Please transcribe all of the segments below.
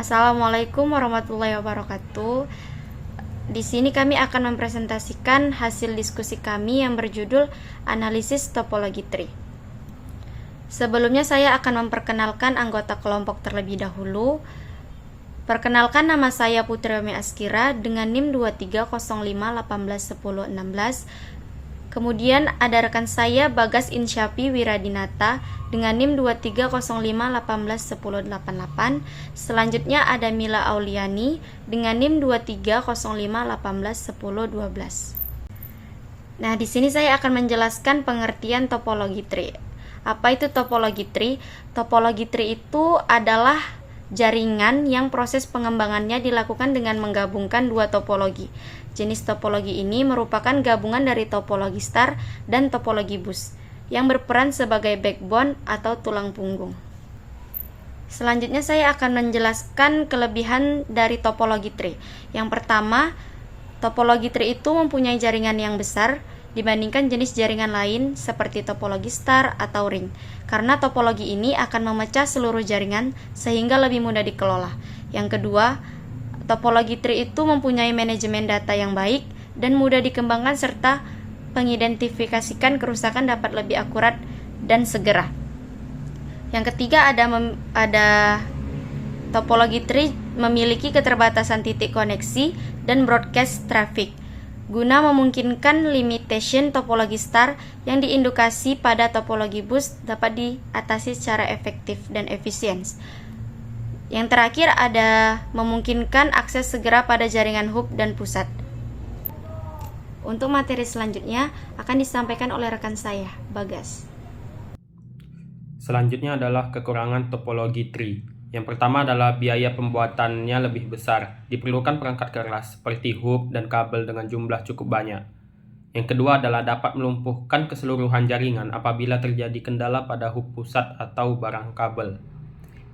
Assalamualaikum warahmatullahi wabarakatuh. Di sini kami akan mempresentasikan hasil diskusi kami yang berjudul Analisis Topologi Tree. Sebelumnya saya akan memperkenalkan anggota kelompok terlebih dahulu. Perkenalkan, nama saya Putri Omi Askira dengan NIM 2305181016. Kemudian ada rekan saya Bagas Insyapi Wiradinata dengan NIM 2305181088. Selanjutnya ada Mila Auliani dengan NIM 2305181012. Nah, di sini saya akan menjelaskan pengertian topologi tree. Apa itu topologi tree? Topologi tree itu adalah jaringan yang proses pengembangannya dilakukan dengan menggabungkan dua topologi. Jenis topologi ini merupakan gabungan dari topologi star dan topologi bus yang berperan sebagai backbone atau tulang punggung. Selanjutnya saya akan menjelaskan kelebihan dari topologi tree. Yang pertama, topologi tree itu mempunyai jaringan yang besar dibandingkan jenis jaringan lain seperti topologi star atau ring. Karena topologi ini akan memecah seluruh jaringan sehingga lebih mudah dikelola. Yang kedua, topologi tree itu mempunyai manajemen data yang baik dan mudah dikembangkan serta mengidentifikasikan kerusakan dapat lebih akurat dan segera. Yang ketiga, ada topologi tree memiliki keterbatasan titik koneksi dan broadcast traffic guna memungkinkan limitation topologi star yang diindukasi pada topologi bus dapat diatasi secara efektif dan efisien. Yang terakhir ada memungkinkan akses segera pada jaringan hub dan pusat. Untuk materi selanjutnya akan disampaikan oleh rekan saya, Bagas. Selanjutnya adalah kekurangan topologi tree. Yang pertama adalah biaya pembuatannya lebih besar. Diperlukan perangkat keras seperti hub dan kabel dengan jumlah cukup banyak. Yang kedua adalah dapat melumpuhkan keseluruhan jaringan apabila terjadi kendala pada hub pusat atau barang kabel.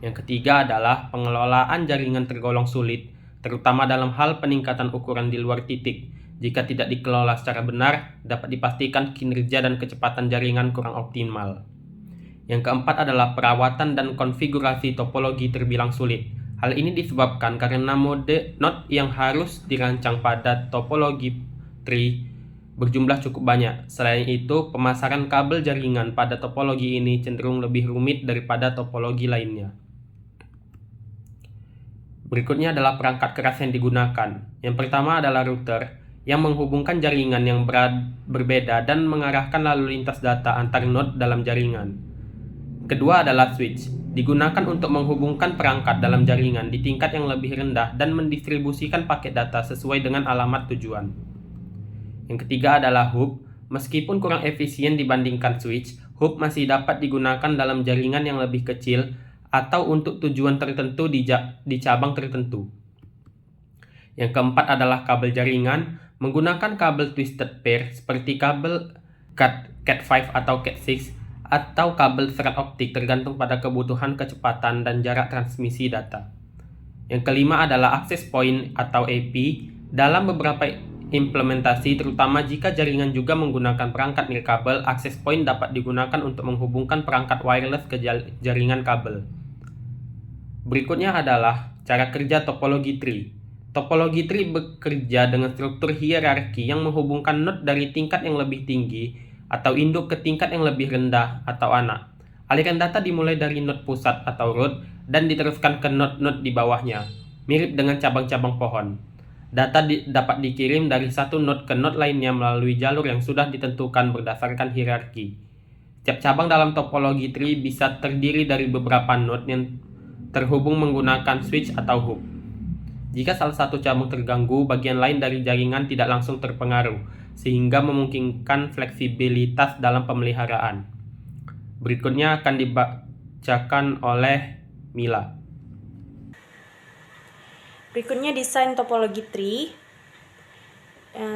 Yang ketiga adalah pengelolaan jaringan tergolong sulit, terutama dalam hal peningkatan ukuran di luar titik. Jika tidak dikelola secara benar, dapat dipastikan kinerja dan kecepatan jaringan kurang optimal. Yang keempat adalah perawatan dan konfigurasi topologi terbilang sulit. Hal ini disebabkan karena node yang harus dirancang pada topologi tree berjumlah cukup banyak. Selain itu, pemasaran kabel jaringan pada topologi ini cenderung lebih rumit daripada topologi lainnya. Berikutnya adalah perangkat keras yang digunakan. Yang pertama adalah router yang menghubungkan jaringan yang berbeda dan mengarahkan lalu lintas data antar node dalam jaringan. Kedua adalah switch, digunakan untuk menghubungkan perangkat dalam jaringan di tingkat yang lebih rendah dan mendistribusikan paket data sesuai dengan alamat tujuan. Yang ketiga adalah hub. Meskipun kurang efisien dibandingkan switch, hub masih dapat digunakan dalam jaringan yang lebih kecil atau untuk tujuan tertentu di cabang tertentu. Yang keempat adalah kabel jaringan. Menggunakan kabel twisted pair seperti kabel Cat5 atau Cat6 atau kabel serat optik tergantung pada kebutuhan kecepatan dan jarak transmisi data. Yang kelima adalah access point atau AP. Dalam beberapa implementasi, terutama jika jaringan juga menggunakan perangkat nirkabel, access point dapat digunakan untuk menghubungkan perangkat wireless ke jaringan kabel. Berikutnya adalah cara kerja topologi tree. Topologi tree bekerja dengan struktur hierarki yang menghubungkan node dari tingkat yang lebih tinggi atau induk ke tingkat yang lebih rendah atau anak. Aliran data dimulai dari node pusat atau root dan diteruskan ke node-node di bawahnya, mirip dengan cabang-cabang pohon. Data dapat dikirim dari satu node ke node lainnya melalui jalur yang sudah ditentukan berdasarkan hierarki. Setiap cabang dalam topologi tree bisa terdiri dari beberapa node yang terhubung menggunakan switch atau hub. Jika salah satu cabang terganggu, bagian lain dari jaringan tidak langsung terpengaruh, sehingga memungkinkan fleksibilitas dalam pemeliharaan. Berikutnya akan dibacakan oleh Mila. Berikutnya desain topologi tree.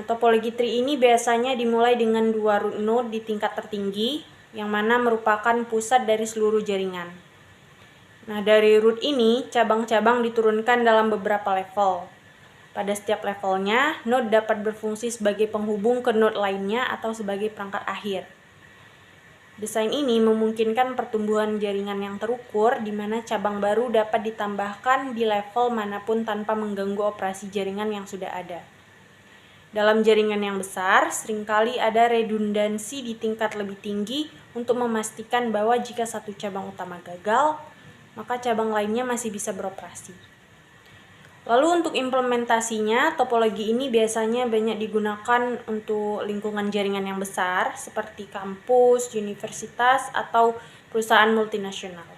Topologi tree ini biasanya dimulai dengan dua root node di tingkat tertinggi, yang mana merupakan pusat dari seluruh jaringan. Nah, dari root ini, cabang-cabang diturunkan dalam beberapa level. Pada setiap levelnya, node dapat berfungsi sebagai penghubung ke node lainnya atau sebagai perangkat akhir. Desain ini memungkinkan pertumbuhan jaringan yang terukur, di mana cabang baru dapat ditambahkan di level manapun tanpa mengganggu operasi jaringan yang sudah ada. Dalam jaringan yang besar, seringkali ada redundansi di tingkat lebih tinggi untuk memastikan bahwa jika satu cabang utama gagal, maka cabang lainnya masih bisa beroperasi. Lalu untuk implementasinya, topologi ini biasanya banyak digunakan untuk lingkungan jaringan yang besar seperti kampus, universitas, atau perusahaan multinasional.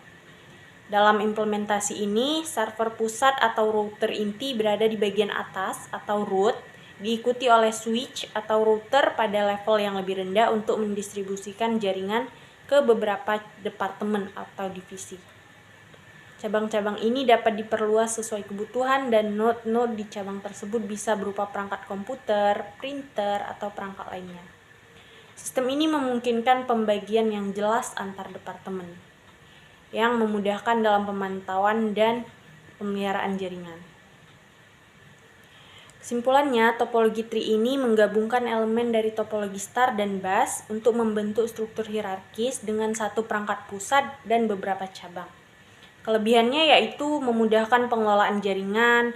Dalam implementasi ini, server pusat atau router inti berada di bagian atas atau root, diikuti oleh switch atau router pada level yang lebih rendah untuk mendistribusikan jaringan ke beberapa departemen atau divisi. Cabang-cabang ini dapat diperluas sesuai kebutuhan dan node-node di cabang tersebut bisa berupa perangkat komputer, printer, atau perangkat lainnya. Sistem ini memungkinkan pembagian yang jelas antar departemen, yang memudahkan dalam pemantauan dan pemeliharaan jaringan. Kesimpulannya, topologi tree ini menggabungkan elemen dari topologi star dan bus untuk membentuk struktur hierarkis dengan satu perangkat pusat dan beberapa cabang. Kelebihannya yaitu memudahkan pengelolaan jaringan,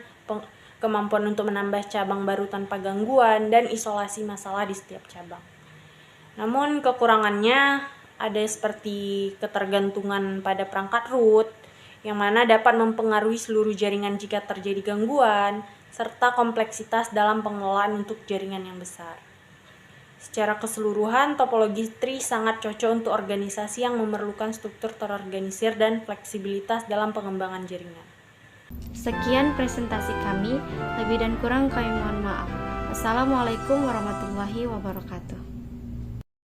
kemampuan untuk menambah cabang baru tanpa gangguan, dan isolasi masalah di setiap cabang. Namun kekurangannya ada seperti ketergantungan pada perangkat root, yang mana dapat mempengaruhi seluruh jaringan jika terjadi gangguan, serta kompleksitas dalam pengelolaan untuk jaringan yang besar. Secara keseluruhan, topologi tree sangat cocok untuk organisasi yang memerlukan struktur terorganisir dan fleksibilitas dalam pengembangan jaringan. Sekian presentasi kami, lebih dan kurang kami mohon maaf. Wassalamualaikum warahmatullahi wabarakatuh.